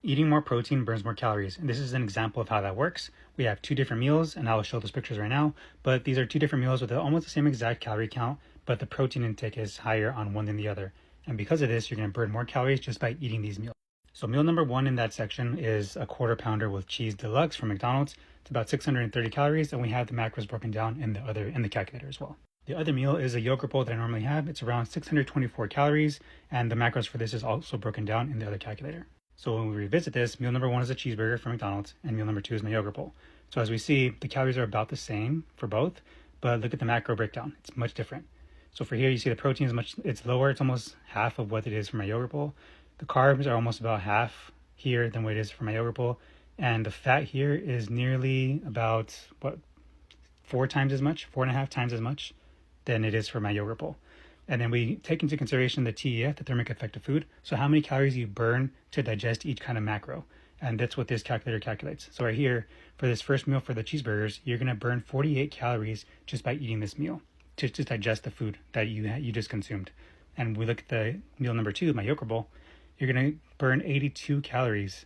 Eating more protein burns more calories, and this is an example of how that works. We have two different meals, and I'll show those pictures right now, but these are two different meals with almost the same exact calorie count, but the protein intake is higher on one than the other. And because of this, you're going to burn more calories just by eating these meals. So meal number one in that section is a quarter pounder with cheese deluxe from McDonald's. It's about 630 calories, and we have the macros broken down in the calculator as well. The other meal is a yogurt bowl that I normally have. It's around 624 calories, and the macros for this is also broken down in the other calculator. So when we revisit this, meal number one is a cheeseburger from McDonald's, and meal number two is my yogurt bowl. So as we see, the calories are about the same for both, but look at the macro breakdown. It's much different. So for here, you see the protein is it's lower. It's almost half of what it is for my yogurt bowl. The carbs are almost about half here than what it is for my yogurt bowl. And the fat here is nearly about, 4.5 times as much than it is for my yogurt bowl. And then we take into consideration the TEF, the thermic effect of food. So how many calories you burn to digest each kind of macro. And that's what this calculator calculates. So right here, for this first meal for the cheeseburgers, you're going to burn 48 calories just by eating this meal to digest the food that you just consumed. And we look at the meal number two, my yogurt bowl, you're going to burn 82 calories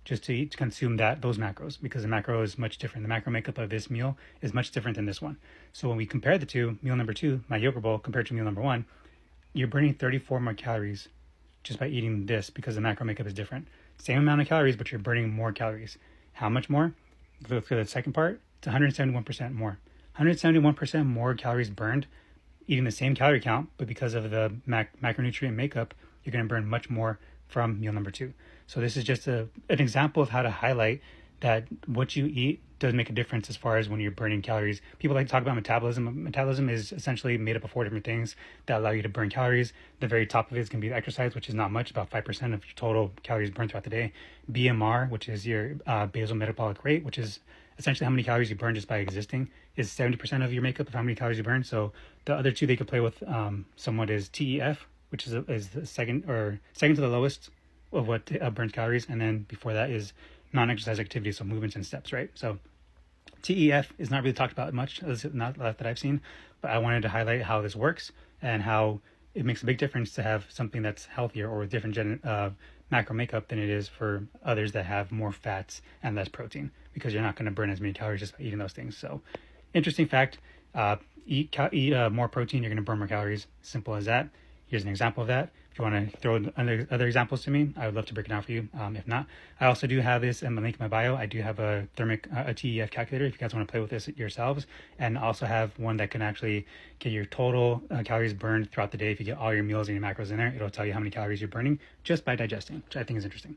just to consume those macros, because the macro is much different. The macro makeup of this meal is much different than this one. So when we compare the two, meal number two, my yogurt bowl, compared to meal number one, you're burning 34 more calories just by eating this, because the macro makeup is different. Same amount of calories, but you're burning more calories. How much more? Look at the second part. It's 171% more. 171% more calories burned eating the same calorie count, but because of the macronutrient makeup, you're going to burn much more from meal number two. So this is just an example of how to highlight that what you eat does make a difference as far as when you're burning calories. People like to talk about metabolism. Metabolism is essentially made up of 4 different things that allow you to burn calories. The very top of it is going to be exercise, which is not much, about 5% of your total calories burned throughout the day. BMR, which is your basal metabolic rate, which is essentially how many calories you burn just by existing, is 70% of your makeup of how many calories you burn. So the other two they could play with somewhat is TEF, which is the second to the lowest of what burns calories, and then before that is non-exercise activity, so movements and steps, right? So TEF is not really talked about much, not that I've seen, but I wanted to highlight how this works and how it makes a big difference to have something that's healthier or with different macro makeup than it is for others that have more fats and less protein, because you're not going to burn as many calories just by eating those things. So interesting fact, eat more protein, you're going to burn more calories. Simple as that. Here's an example of that. If you want to throw other examples to me, I would love to break it down for you. If not, I also do have this in the link in my bio. I do have a TEF calculator if you guys want to play with this yourselves, and also have one that can actually get your total calories burned throughout the day. If you get all your meals and your macros in there, it'll tell you how many calories you're burning just by digesting, which I think is interesting.